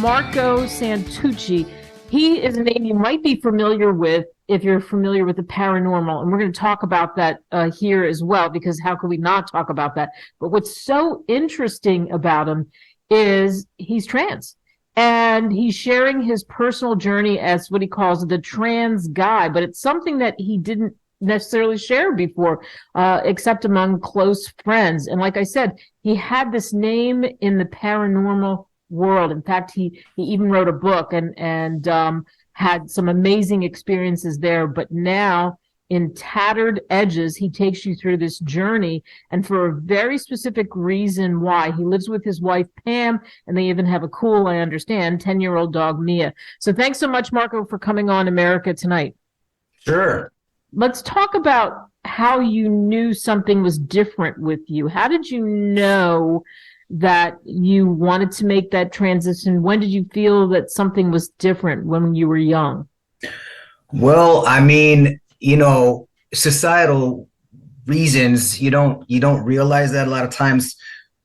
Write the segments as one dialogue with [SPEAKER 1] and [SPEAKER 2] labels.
[SPEAKER 1] Marco Santucci. He is a name you might be familiar with if you're familiar with the paranormal. And we're going to talk about that here as well, because how could we not talk about that? But what's so interesting about him is he's trans. And he's sharing his personal journey as what he calls the trans guy. But it's something that he didn't necessarily share before, except among close friends. And like I said, he had this name in the paranormal world. In fact, he even wrote a book and had some amazing experiences there. But now in Tattered Edges, he takes you through this journey, and for a very specific reason why. He lives with his wife, Pam, and they even have a cool, I understand, 10-year-old dog, Mia. So thanks so much, Marco, for coming on America Tonight.
[SPEAKER 2] Sure.
[SPEAKER 1] Let's talk about how you knew something was different with you. How did you know that you wanted to make that transition? When did you feel that something was different when you were young?
[SPEAKER 2] Well, I mean, societal reasons, you don't realize that a lot of times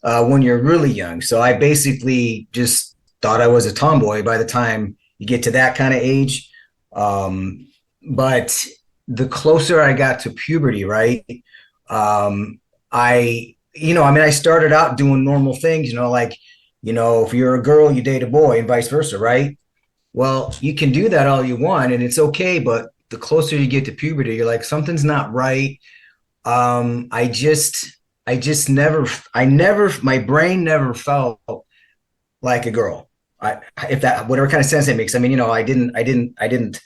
[SPEAKER 2] when you're really young. So I basically just thought I was a tomboy by the time you get to that kind of age. But the closer I got to puberty, right? I started out doing normal things, if you're a girl, you date a boy and vice versa, right? Well, you can do that all you want and it's okay. But the closer you get to puberty, you're like, something's not right. My brain never felt like a girl. If that, whatever kind of sense that makes. I mean, I didn't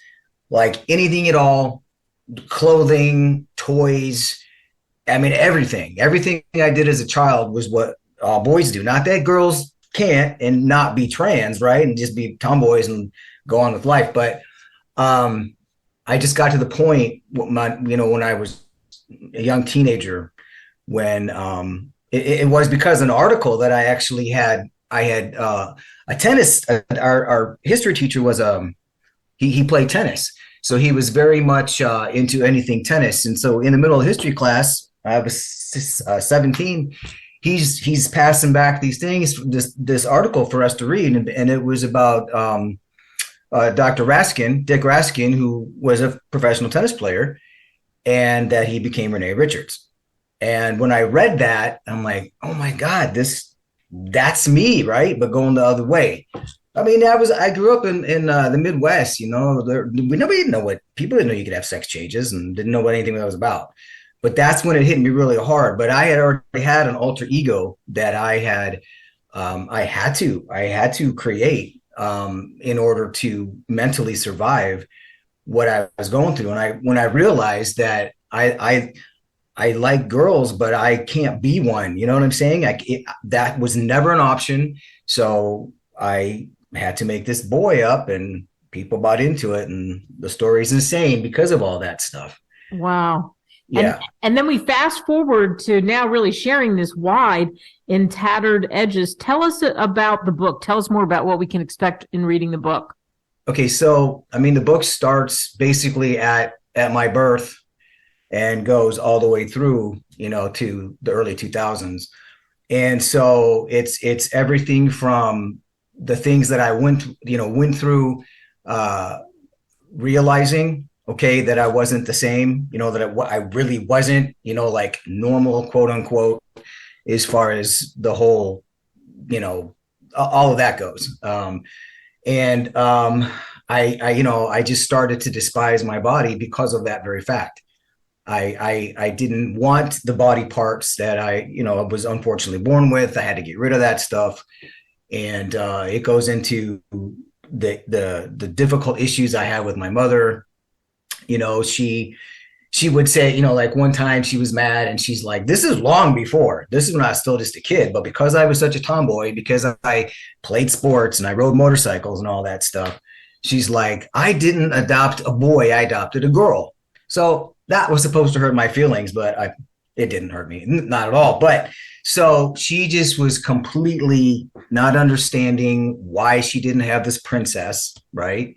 [SPEAKER 2] like anything at all. Clothing, toys. I mean, everything I did as a child was what all boys do. Not that girls can't and not be trans, right? And just be tomboys and go on with life. But I just got to the point when I was a young teenager, when it was because of an article that I actually had. I had a tennis. Our history teacher was he played tennis. So he was very much into anything tennis. And so in the middle of history class, I was 17. He's passing back these things, this article for us to read. And it was about Dr. Raskin, Dick Raskin, who was a professional tennis player, and that he became Renee Richards. And when I read that, I'm like, oh my God, that's me, right? But going the other way. I mean, I grew up in the Midwest, nobody didn't know people didn't know you could have sex changes and didn't know what anything that was about. But that's when it hit me really hard. But I had already had an alter ego that I had to create in order to mentally survive what I was going through. And when I realized that I like girls, but I can't be one, you know what I'm saying? That was never an option. So I had to make this boy up, and people bought into it, and the story's insane because of all that stuff.
[SPEAKER 1] Wow.
[SPEAKER 2] Yeah.
[SPEAKER 1] And then we fast forward to now really sharing this wide in Tattered Edges. Tell us about the book. Tell us more about what we can expect in reading the book.
[SPEAKER 2] Okay. So, I mean, the book starts basically at my birth and goes all the way through, to the early 2000s. And so it's everything from the things that I went through, realizing, okay, that I wasn't the same, that I really wasn't, like normal, quote unquote, as far as the whole, all of that goes. I just started to despise my body because of that very fact. I didn't want the body parts that I was unfortunately born with. I had to get rid of that stuff. And it goes into the difficult issues I had with my mother. She would say, like one time she was mad and she's like, this is long before. This is when I was still just a kid. But because I was such a tomboy, because I played sports and I rode motorcycles and all that stuff, she's like, I didn't adopt a boy. I adopted a girl. So that was supposed to hurt my feelings, but it didn't hurt me. Not at all. But so she just was completely not understanding why she didn't have this princess, right?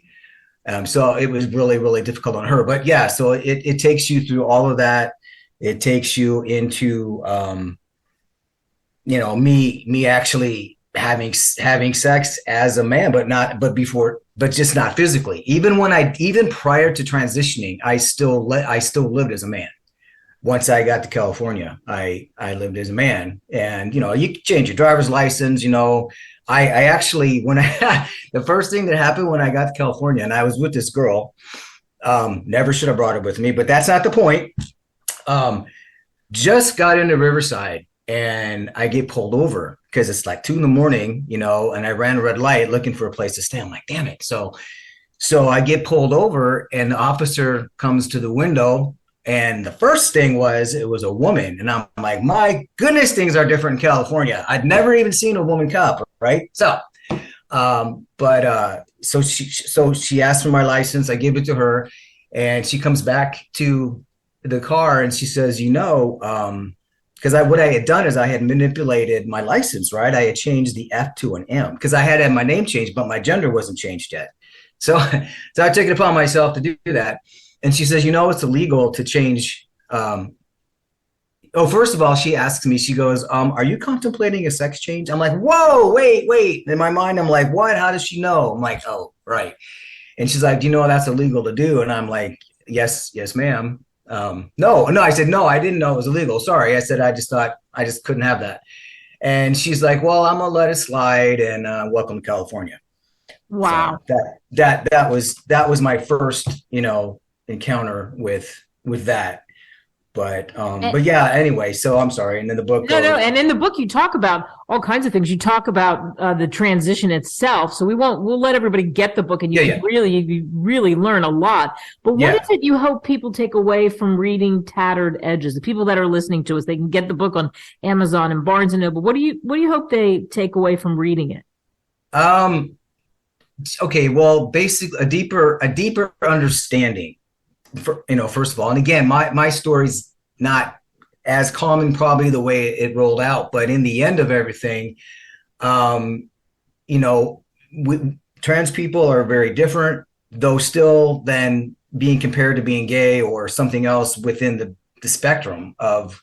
[SPEAKER 2] So it was really, really difficult on her. But yeah, so it takes you through all of that. It takes you into, me actually having sex as a man, but just not physically. Even prior to transitioning, I still lived as a man. Once I got to California, I lived as a man, and you change your driver's license. I actually the first thing that happened when I got to California, and I was with this girl, never should have brought her with me, but that's not the point. Just got into Riverside, and I get pulled over because it's like 2 a.m, and I ran a red light looking for a place to stay. I'm like, damn it. So I get pulled over, and the officer comes to the window, and the first thing it was a woman. And I'm like, my goodness, things are different in California. I'd never even seen a woman cop, right? So, so she asked for my license. I give it to her, and she comes back to the car, and she says, because what I had done is I had manipulated my license, right? I had changed the F to an M because I had my name changed, but my gender wasn't changed yet. So I took it upon myself to do that. And she says, it's illegal to change. First of all, she asks me, she goes, are you contemplating a sex change? I'm like, whoa, wait. In my mind, I'm like, what? How does she know? I'm like, oh, right. And she's like, do you know that's illegal to do? And I'm like, yes, ma'am. No, I said, no, I didn't know it was illegal. Sorry. I said, I just thought I just couldn't have that. And she's like, well, I'm going to let it slide, and welcome to California.
[SPEAKER 1] Wow.
[SPEAKER 2] So that was my first, encounter with that. But yeah, anyway, so I'm sorry. And then the book
[SPEAKER 1] No, and in the book you talk about all kinds of things. You talk about the transition itself. So we'll let everybody get the book, and you really learn a lot. But what is it you hope people take away from reading Tattered Edges? The people that are listening to us, they can get the book on Amazon and Barnes and Noble. What do you hope they take away from reading it?
[SPEAKER 2] Okay, well, basically a deeper understanding. First of all, and again, my story's not as common probably the way it rolled out, but in the end of everything, trans people are very different, though still then being compared to being gay or something else within the spectrum of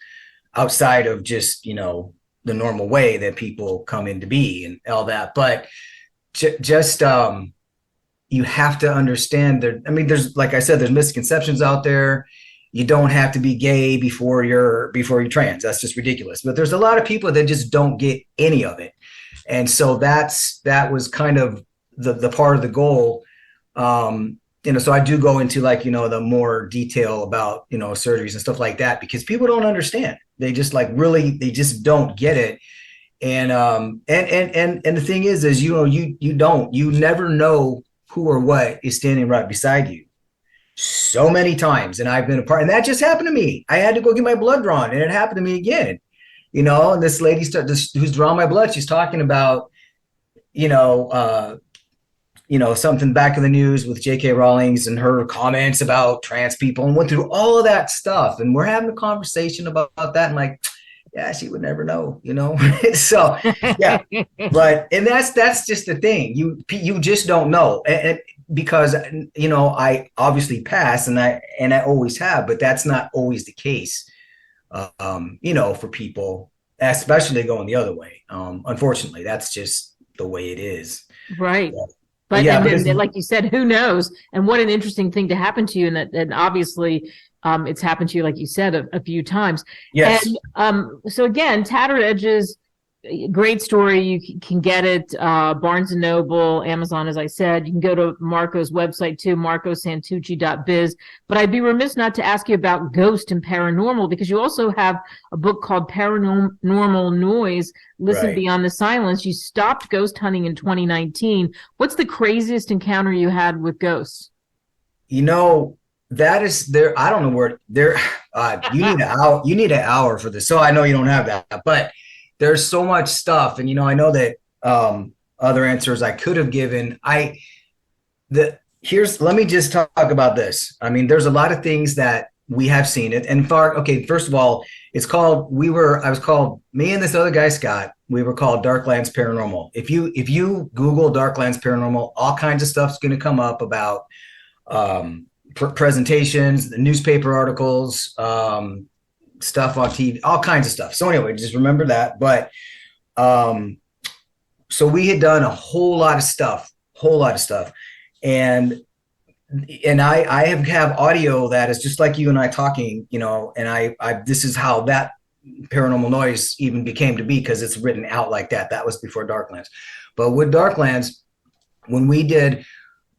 [SPEAKER 2] outside of just, the normal way that people come in to be and all that. But just you have to understand that. I mean, there's, like I said, there's misconceptions out there. You don't have to be gay before you're trans. That's just ridiculous. But there's a lot of people that just don't get any of it. And so that was kind of the part of the goal. So I do go into the more detail about, surgeries and stuff like that, because people don't understand. They just they just don't get it. And the thing is you never know who or what is standing right beside you. So many times, and I've been a part, and that just happened to me. I had to go get my blood drawn, and it happened to me again. And this lady who's drawing my blood, she's talking about, something back in the news with J.K. Rowling and her comments about trans people, and went through all of that stuff, and we're having a conversation about that. And like, yeah, she would never know, So yeah, and that's just the thing. You just don't know, and because I obviously pass, and I always have, but that's not always the case, for people, especially going the other way. Unfortunately, that's just the way it is.
[SPEAKER 1] Right. But then, like you said, who knows? And what an interesting thing to happen to you, and obviously. It's happened to you, like you said, a few times.
[SPEAKER 2] Yes.
[SPEAKER 1] And so again, Tattered Edges, great story. You can get it, Barnes & Noble, Amazon, as I said. You can go to Marco's website too, marcosantucci.biz. But I'd be remiss not to ask you about ghost and paranormal, because you also have a book called Paranormal Noise, Listen Beyond the Silence. You stopped ghost hunting in 2019. What's the craziest encounter you had with ghosts?
[SPEAKER 2] That is there. I don't know where there. You need an hour for this. So I know you don't have that, but there's so much stuff. And, I know that other answers I could have given. Let me just talk about this. I mean, there's a lot of things that we have seen it. And first of all, me and this other guy, Scott, we were called Darklands Paranormal. If you Google Darklands Paranormal, all kinds of stuff's going to come up about, presentations, the newspaper articles, stuff on TV, all kinds of stuff. So anyway, just remember that. But so we had done a whole lot of stuff, and I have audio that is just like you and I talking, and I this is how that Paranormal Noise even became to be, because it's written out like that. That was before Darklands. But with Darklands, when we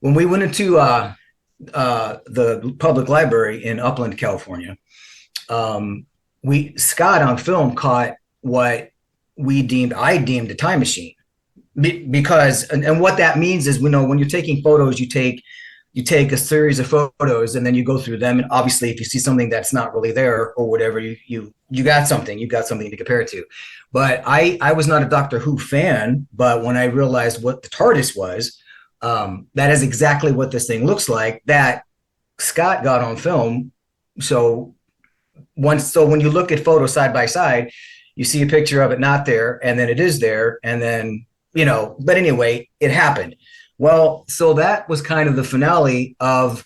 [SPEAKER 2] went into the public library in Upland, California, Scott on film caught what I deemed a time machine, because and what that means is, when you're taking photos, you take a series of photos and then you go through them, and obviously if you see something that's not really there or whatever, you got something to compare it to. But I was not a Doctor Who fan, but when I realized what the TARDIS was, that is exactly what this thing looks like, that Scott got on film. So when you look at photos side by side, you see a picture of it not there, and then it is there, and then but anyway, it happened. Well, so that was kind of the finale of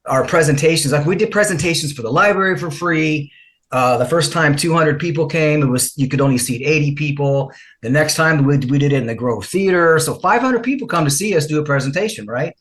[SPEAKER 2] our presentations. Like, we did presentations for the library for free. The first time 200 people came, you could only seat 80 people. The next time we did it in the Grove Theater. So 500 people come to see us do a presentation, right?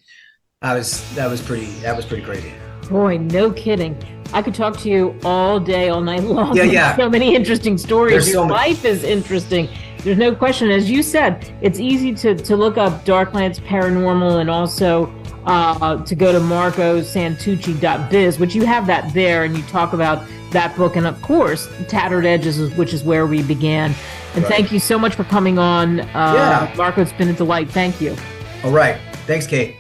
[SPEAKER 2] That was pretty crazy.
[SPEAKER 1] Boy, no kidding. I could talk to you all day, all night long.
[SPEAKER 2] Yeah.
[SPEAKER 1] So many interesting stories. Your life is interesting. There's no question. As you said, it's easy to look up Darklands Paranormal, and also to go to marcosantucci.biz, which you have that there, and you talk about that book, and of course Tattered Edges, which is where we began. And right. Thank you so much for coming on. Marco, it's been a delight. Thank you.
[SPEAKER 2] All right. Thanks, Kate.